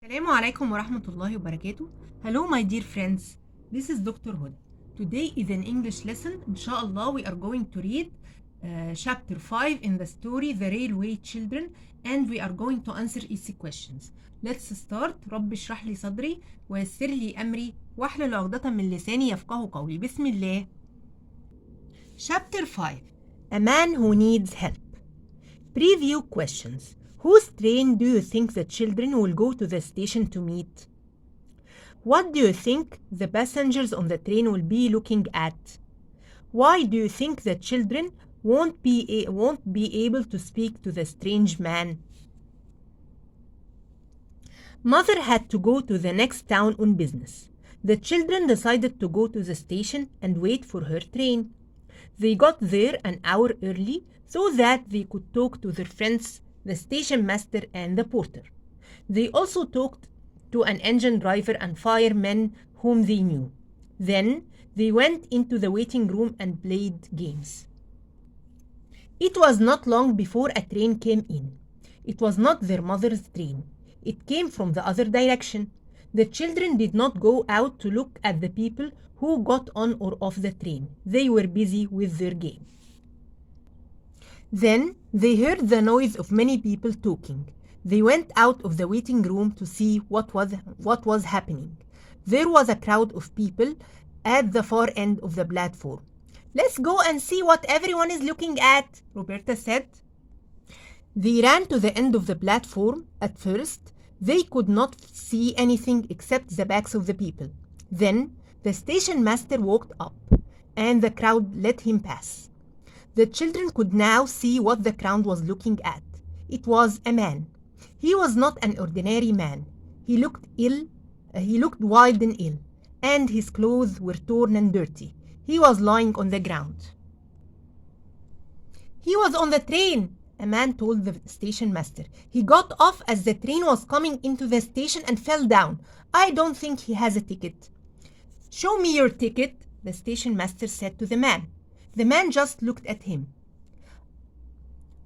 Assalamu alaikum wa rahmatullahi wa barakatuh. Hello, my dear friends. This is Dr. Hoda. Today is an English lesson. Inshallah, we are going to read chapter 5 in the story The Railway Children, and we are going to answer easy questions. Let's start. رب اشرح لي صدري ويسر لي أمري واحلل عقدة من لساني يفقه قولي. بسم الله. Chapter 5. A man who needs help. Preview questions. Whose train do you think the children will go to the station to meet? What do you think the passengers on the train will be looking at? Why do you think the children won't be able to speak to the strange man? Mother had to go to the next town on business. The children decided to go to the station and wait for her train. They got there an hour early so that they could talk to their friends, the station master and the porter. They also talked to an engine driver and firemen whom they knew. Then they went into the waiting room and played games. It was not long before a train came in. It was not their mother's train. It came from the other direction. The children did not go out to look at the people who got on or off the train. They were busy with their game. Then they heard the noise of many people talking. They went out of the waiting room to see what was happening. There was a crowd of people at the far end of the platform. Let's go and see what everyone is looking at, Roberta said. They ran to the end of the platform. At first, they could not see anything except the backs of the people. Then the station master walked up, and the crowd let him pass. The children could now see what the crowd was looking at. It was a man. He was not an ordinary man. He looked ill. He looked wild and ill, and his clothes were torn and dirty. He was lying on the ground. He was on the train, a man told the station master. He got off as the train was coming into the station and fell down. I don't think he has a ticket. Show me your ticket, the station master said to the man. The man just looked at him.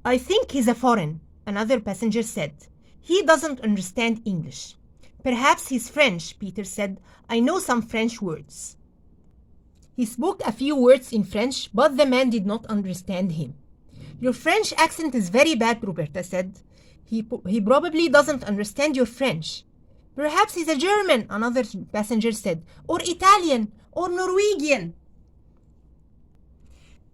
I think he's a foreign, another passenger said. He doesn't understand English. Perhaps he's French, Peter said. I know some French words. He spoke a few words in French, but the man did not understand him. Your French accent is very bad, Roberta said. He probably doesn't understand your French. Perhaps he's a German, another passenger said, or Italian, or Norwegian.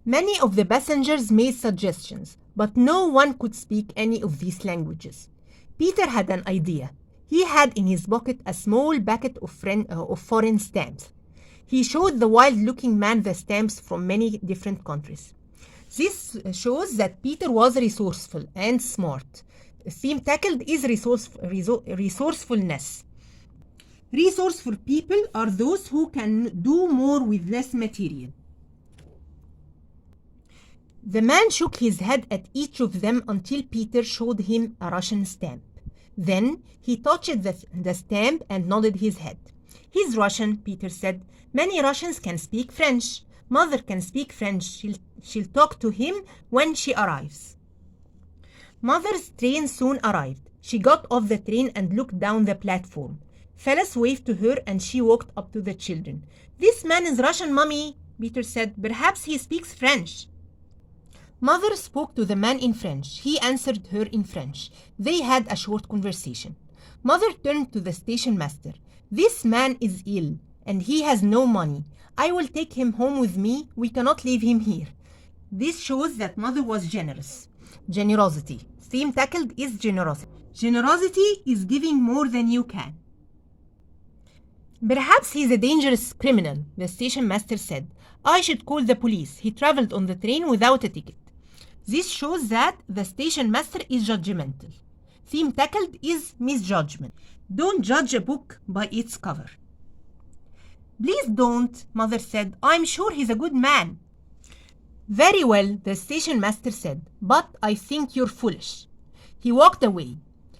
Many of the passengers made suggestions, but no one could speak any of these languages. Peter had an idea. He had in his pocket a small packet of foreign stamps. He showed the wild-looking man the stamps from many different countries. This shows that Peter was resourceful and smart. The theme tackled is resourcefulness. Resourceful people are those who can do more with less material. The man shook his head at each of them until Peter showed him a Russian stamp. Then he touched the stamp and nodded his head. He's Russian, Peter said. Many Russians can speak French. Mother can speak French. She'll talk to him when she arrives. Mother's train soon arrived. She got off the train and looked down the platform. Phyllis waved to her and she walked up to the children. This man is Russian, Mommy, Peter said. Perhaps he speaks French. Mother spoke to the man in French. He answered her in French. They had a short conversation. Mother turned to the station master. This man is ill, and he has no money. I will take him home with me. We cannot leave him here. This shows that Mother was generous. Generosity. Theme tackled is generosity. Generosity is giving more than you can. Perhaps he's a dangerous criminal, the station master said. I should call the police. He traveled on the train without a ticket. This shows that the station master is judgemental. Theme tackled is misjudgment. Don't judge a book by its cover. Please don't, Mother said. I'm sure he's a good man. Very well, the station master said, but I think you're foolish. He walked away.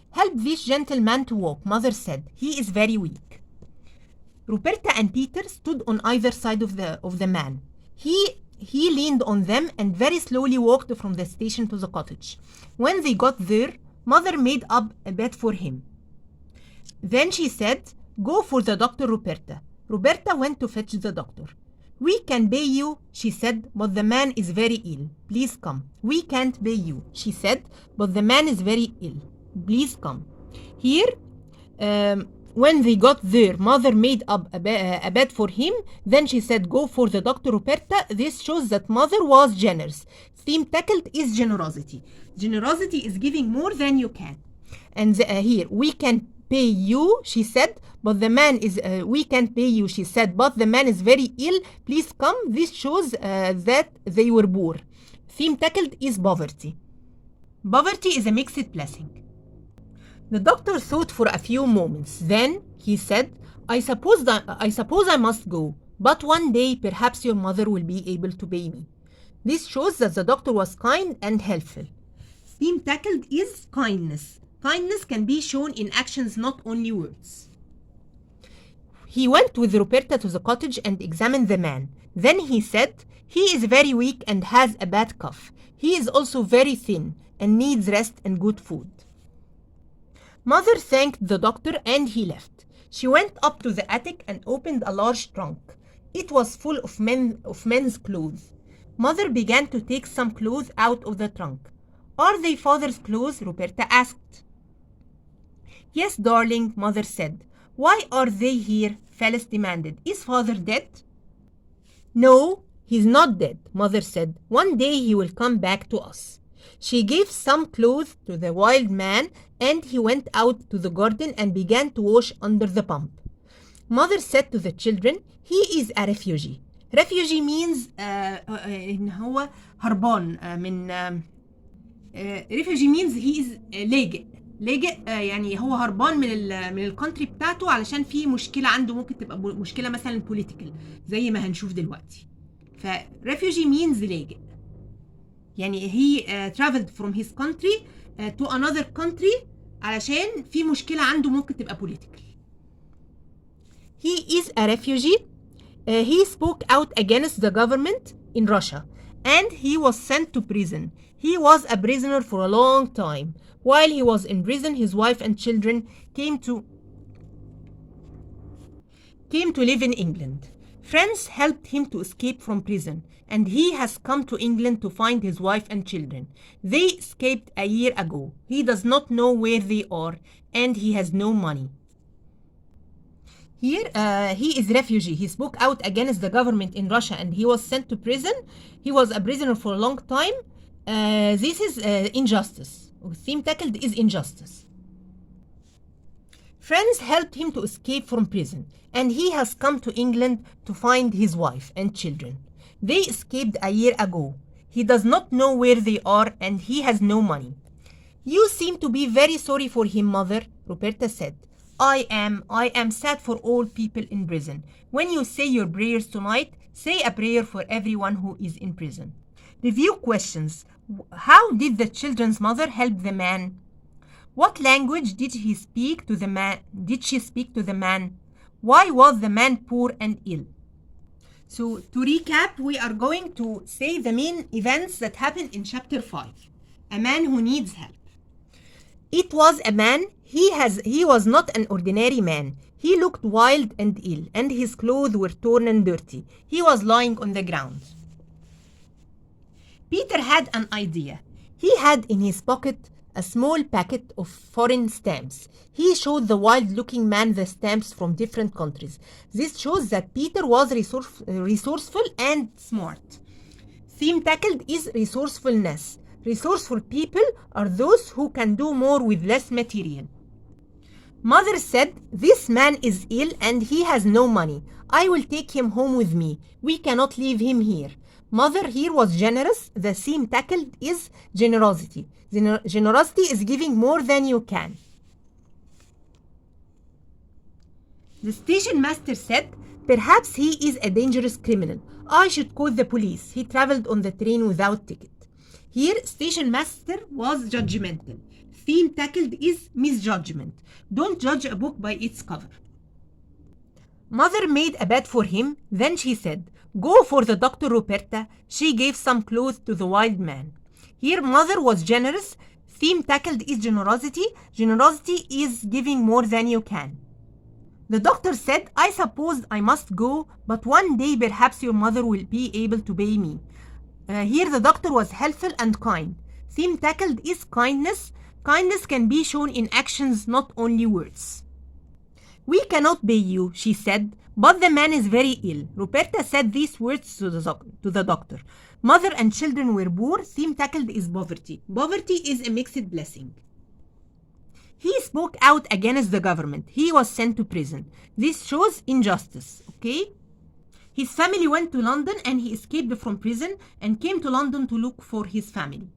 Help this gentleman to walk, Mother said. He is very weak. Ruperta and Peter stood on either side of the man. He leaned on them and very slowly walked from the station to the cottage. When they got there, Mother made up a bed for him. Then she said, go for the doctor, Roberta. Roberta went to fetch the doctor. We can pay you, she said, but the man is very ill. Please come. We can't pay you, she said, but the man is very ill. Please come. Here, when they got there, mother made up a bed for him. Then she said, go for the doctor, Roberta. This shows that mother was generous. Theme tackled is generosity. Generosity is giving more than you can. And here, we can pay you, she said, but the man is, we can't pay you, she said, but the man is very ill. Please come. This shows that they were poor. Theme tackled is poverty. Poverty is a mixed blessing. The doctor thought for a few moments. Then he said, I suppose I must go, but one day perhaps your mother will be able to pay me. This shows that the doctor was kind and helpful. Theme tackled is kindness. Kindness can be shown in actions, not only words. He went with Roberta to the cottage and examined the man. Then he said, he is very weak and has a bad cough. He is also very thin and needs rest and good food. Mother thanked the doctor and he left. She went up to the attic and opened a large trunk. It was full of men's clothes. Mother began to take some clothes out of the trunk. Are they father's clothes? Roberta asked. Yes, darling, mother said. Why are they here? Phyllis demanded. Is father dead? No, he's not dead, mother said. One day he will come back to us. She gave some clothes to the wild man and he went out to the garden and began to wash under the pump. Mother said to the children, he is a refugee. Refugee means إن هو هربان من refugee means he is لاجئ يعني هو هربان من الكونتري بتاعته علشان في مشكلة عنده، ممكن تبقى مشكلة مثلا political زي ما هنشوف دلوقتي. ف refugee means لاجئ، يعني he traveled from his country to another country علشان في مشكلة عنده ممكن تبقى political. He is a refugee. He spoke out against the government in Russia and he was sent to prison. He was a prisoner for a long time. While he was in prison, his wife and children came to live in England. Friends helped him to escape from prison, and he has come to England to find his wife and children. They escaped a year ago. He does not know where they are, and he has no money. Here, he is refugee. He spoke out against the government in Russia, and he was sent to prison. He was a prisoner for a long time. This is injustice. Theme tackled is injustice. Friends helped him to escape from prison, and he has come to England to find his wife and children. They escaped a year ago. He does not know where they are, and he has no money. You seem to be very sorry for him, mother, Roberta said. I am sad for all people in prison. When you say your prayers tonight, say a prayer for everyone who is in prison. Review questions. How did the children's mother help the man? What language did he speak to the man? Did she speak to the man? Why was the man poor and ill? So to recap, we are going to say the main events that happened in chapter 5. A man who needs help. It was a man. He was not an ordinary man. He looked wild and ill, and his clothes were torn and dirty. He was lying on the ground. Peter had an idea. He had in his pocket a small packet of foreign stamps. He showed the wild-looking man the stamps from different countries. This shows that Peter was resourceful and smart. Theme tackled is resourcefulness. Resourceful people are those who can do more with less material. Mother said, this man is ill and he has no money. I will take him home with me. We cannot leave him here. Mother here was generous. The theme tackled is generosity. Generosity is giving more than you can. The station master said, perhaps he is a dangerous criminal. I should call the police. He traveled on the train without ticket. Here, station master was judgemental. Theme tackled is misjudgment. Don't judge a book by its cover. Mother made a bed for him. Then she said, go for the doctor, Roberta. She gave some clothes to the wild man. Here, mother was generous. Theme tackled is generosity. Generosity is giving more than you can. The doctor said, I suppose I must go, but one day perhaps your mother will be able to pay me. Here the doctor was helpful and kind. Theme tackled is kindness. Kindness can be shown in actions, not only words. We cannot pay you, she said, but the man is very ill. Ruperta said these words to the doctor. Mother and children were poor. Theme tackled is poverty. Poverty is a mixed blessing. He spoke out against the government. He was sent to prison. This shows injustice, okay? His family went to London and he escaped from prison and came to London to look for his family.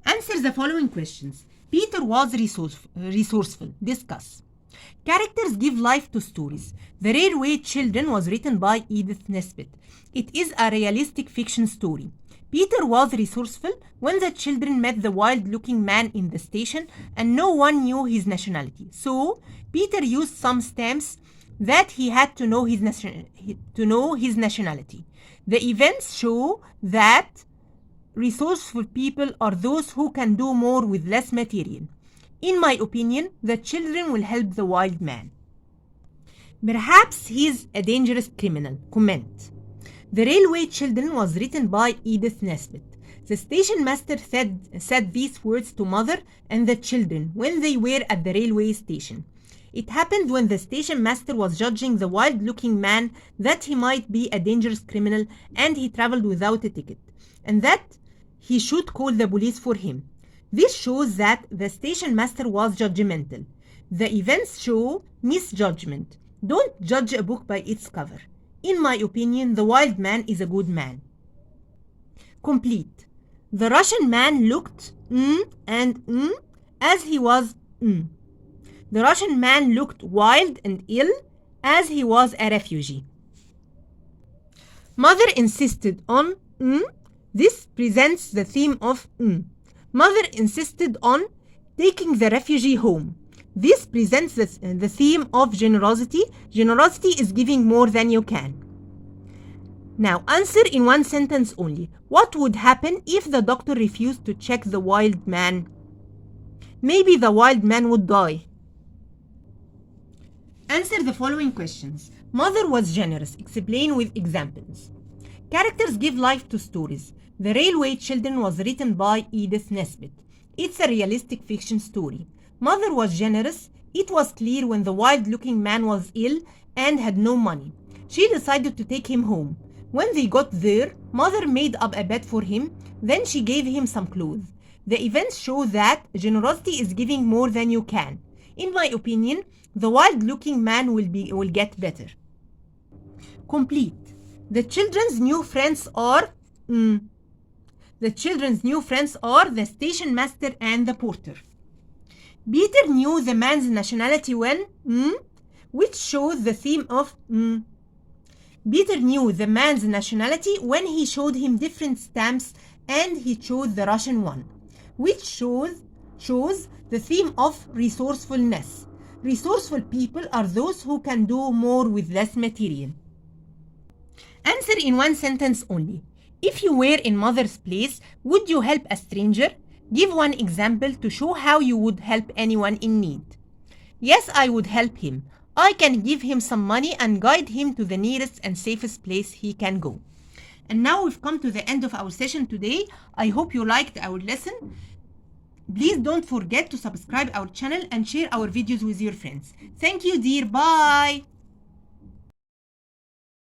Answer the following questions. Peter was resourceful. Discuss. Characters give life to stories. The Railway Children was written by Edith Nesbit. It is a realistic fiction story. Peter was resourceful when the children met the wild-looking man in the station and no one knew his nationality. So, Peter used some stamps that he had to know his nationality. The events show that resourceful people are those who can do more with less material. In my opinion, the children will help the wild man. Perhaps he's a dangerous criminal. Comment. The Railway Children was written by Edith Nesbit. The station master said these words to mother and the children when they were at the railway station. It happened when the station master was judging the wild-looking man that he might be a dangerous criminal and he traveled without a ticket, and that he should call the police for him. This shows that the station master was judgmental. The events show misjudgment. Don't judge a book by its cover. In my opinion, the wild man is a good man. Complete. The Russian man looked as he was The Russian man looked wild and ill as he was a refugee. Mother insisted on This presents the theme of Mother insisted on taking the refugee home. This presents the theme of generosity. Generosity is giving more than you can. Now, answer in one sentence only. What would happen if the doctor refused to check the wild man? Maybe the wild man would die. Answer the following questions. Mother was generous. Explain with examples. Characters give life to stories. The Railway Children was written by Edith Nesbit. It's a realistic fiction story. Mother was generous. It was clear when the wild-looking man was ill and had no money. She decided to take him home. When they got there, Mother made up a bed for him. Then she gave him some clothes. The events show that generosity is giving more than you can. In my opinion, the wild-looking man will get better. Complete. The children's new friends are the station master and the porter. Peter knew the man's nationality when which shows the theme of Peter knew the man's nationality when he showed him different stamps and he chose the Russian one, which shows the theme of resourcefulness. Resourceful people are those who can do more with less material. Answer in one sentence only. If you were in Mother's place, would you help a stranger? Give one example to show how you would help anyone in need. Yes, I would help him. I can give him some money and guide him to the nearest and safest place he can go. And now we've come to the end of our session today. I hope you liked our lesson. Please don't forget to subscribe our channel and share our videos with your friends. Thank you, dear. Bye.